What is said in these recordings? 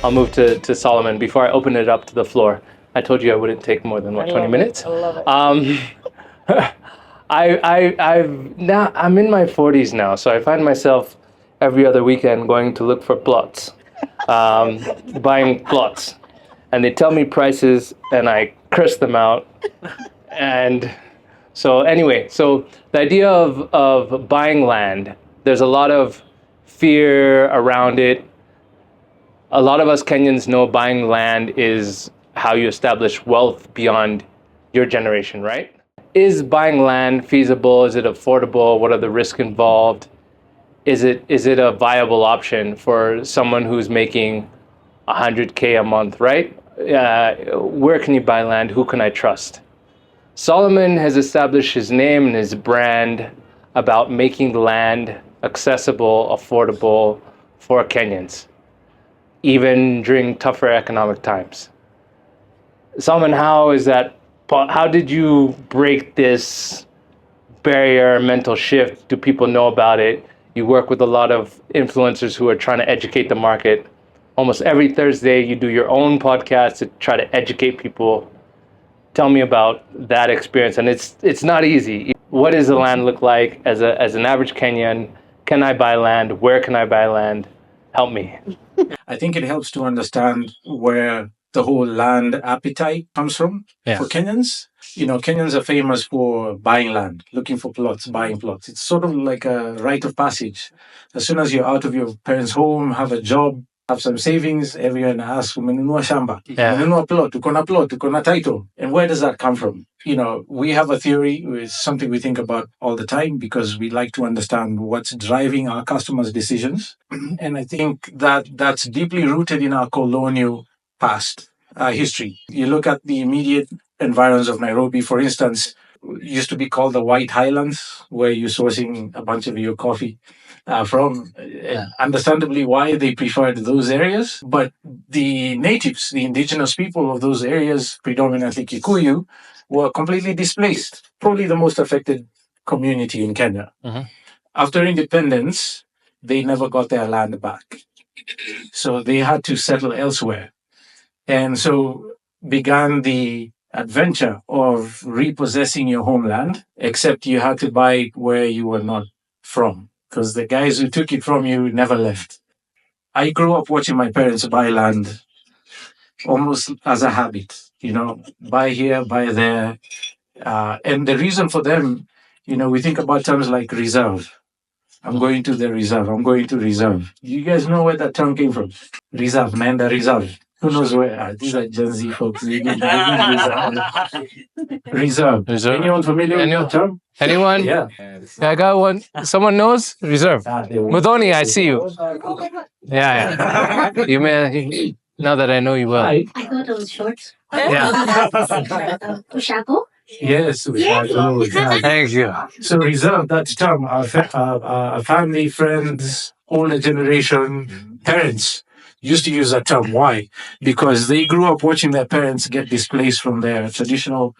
I'll move to Solomon before I open it up to the floor. I told you I wouldn't take more than 20 minutes. I love it. I'm in my 40s now, so I find myself every other weekend going to look for plots, buying plots, and they tell me prices, and I curse them out. And so anyway, so the idea of buying land, there's a lot of fear around it. A lot of us Kenyans know buying land is how you establish wealth beyond your generation, right? Is buying land feasible? Is it affordable? What are the risks involved? Is it a viable option for someone who's making 100K a month, right? Where can you buy land? Who can I trust? Solomon has established his name and his brand about making land accessible, affordable for Kenyans, even during tougher economic times. Solomon, how did you break this barrier, mental shift? Do people know about it? You work with a lot of influencers who are trying to educate the market. Almost every Thursday, you do your own podcast to try to educate people. Tell me about that experience, and it's not easy. What does the land look like as an average Kenyan? Can I buy land? Where can I buy land? Help me. I think it helps to understand where the whole land appetite comes from for Kenyans. Kenyans are famous for buying land, looking for plots, buying plots. It's sort of like a rite of passage. As soon as you're out of your parents' home, have a job, have some savings, everyone asks, umenunua shamba, umenunua plot, uko na title. And where does that come from? We have a theory, it's something we think about all the time because we like to understand what's driving our customers' decisions. And I think that's deeply rooted in our colonial past history. You look at the immediate environs of Nairobi, for instance, used to be called the White Highlands, where you're sourcing a bunch of your coffee from. Understandably, why they preferred those areas. But the natives, the indigenous people of those areas, predominantly Kikuyu, were completely displaced. Probably the most affected community in Kenya. After independence, they never got their land back. So they had to settle elsewhere. And so began the adventure of repossessing your homeland, except you had to buy it where you were not from, because the guys who took it from you never left. I grew up watching my parents buy land almost as a habit, buy here, buy there. And the reason for them, we think about terms like reserve. I'm going to the reserve. I'm going to reserve. You guys know where that term came from? Reserve, man, the reserve. Who knows where? These are Gen Z folks. Reserve. Anyone familiar with that term? Anyone? Yeah. I got one. Someone knows? Reserve. Mudoni, I see you. Yeah. You may, now that I know you well. I thought it was short. Yeah. Ushako? Yes, Ushako. Thank you. So reserve, that term, our family, friends, older generation, parents used to use that term. Why? Because they grew up watching their parents get displaced from their traditional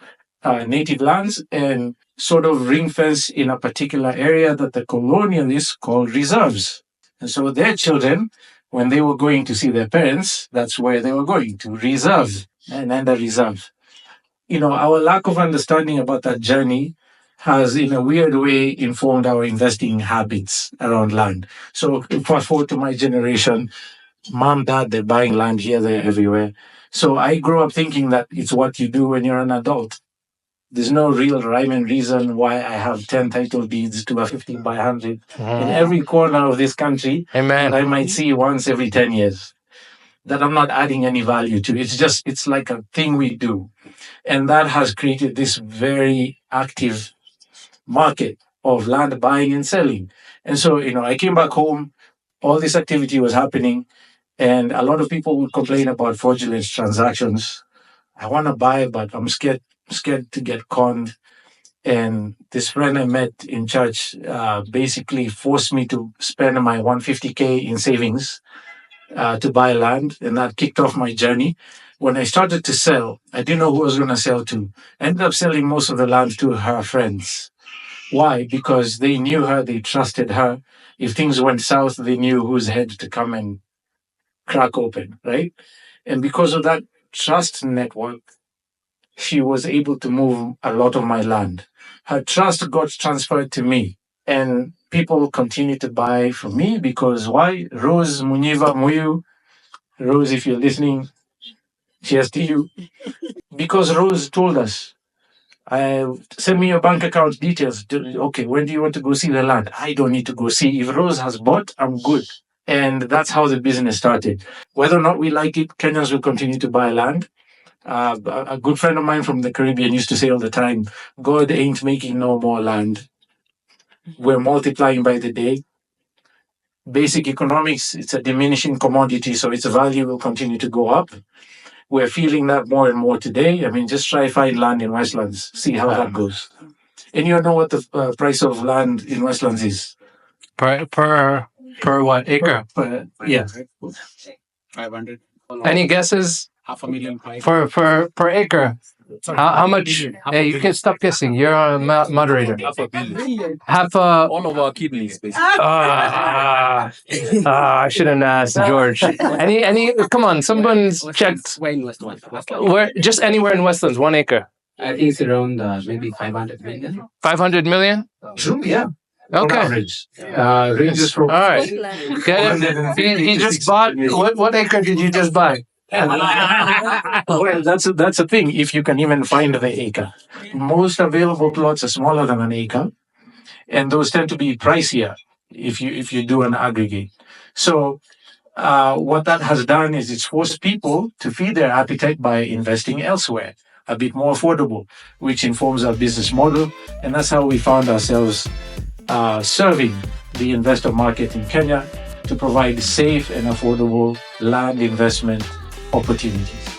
native lands and sort of ring fence in a particular area that the colonialists called reserves. And so their children, when they were going to see their parents, that's where they were going to, reserve, and then the reserve. Our lack of understanding about that journey has, in a weird way, informed our investing habits around land. So fast forward to my generation, mom, dad, they're buying land here, there, everywhere. So I grew up thinking that it's what you do when you're an adult. There's no real rhyme and reason why I have 10 title deeds to a 15 by 100 in every corner of this country. Amen. That I might see once every 10 years. That I'm not adding any value to. It's like a thing we do. And that has created this very active market of land buying and selling. And so, I came back home, all this activity was happening, and a lot of people would complain about fraudulent transactions. I want to buy, but I'm scared to get conned. And this friend I met in church basically forced me to spend my 150K in savings to buy land, and that kicked off my journey. When I started to sell, I didn't know who I was going to sell to. I ended up selling most of the land to her friends. Why? Because they knew her, they trusted her. If things went south, they knew whose head to come and crack open, right? And because of that trust network, she was able to move a lot of my land. Her trust got transferred to me, and people continue to buy from me because why? Rose Muniva Muyu, Rose, if you're listening, cheers to you. Because Rose told us, send me your bank account details. Okay, when do you want to go see the land? I don't need to go see. If Rose has bought, I'm good. And that's how the business started. Whether or not we like it, Kenyans will continue to buy land. A good friend of mine from the Caribbean used to say all the time, God ain't making no more land. We're multiplying by the day. Basic economics, it's a diminishing commodity, so its value will continue to go up. We're feeling that more and more today. I mean, just try find land in Westlands, see how that goes. And you know what the price of land in Westlands is? Per what acre? Yeah. 500. Any guesses? $500,000. Per acre? How much? Hey, you can stop guessing. You're a moderator. $500 million. Half a. All of our kidneys, basically. I shouldn't ask George. Any? Come on, someone's checked. Where in Westland? Where? Just anywhere in Westlands, 1 acre. I think it's around maybe 500 million. 500 million? True, yeah. Okay. Average. Ranges from All right. Get it? He just bought. What acre did you just buy? Well, that's a thing. If you can even find the acre, most available plots are smaller than an acre, and those tend to be pricier if you do an aggregate. So, what that has done is it's forced people to feed their appetite by investing elsewhere, a bit more affordable, which informs our business model, and that's how we found ourselves serving the investor market in Kenya to provide safe and affordable land investment opportunities.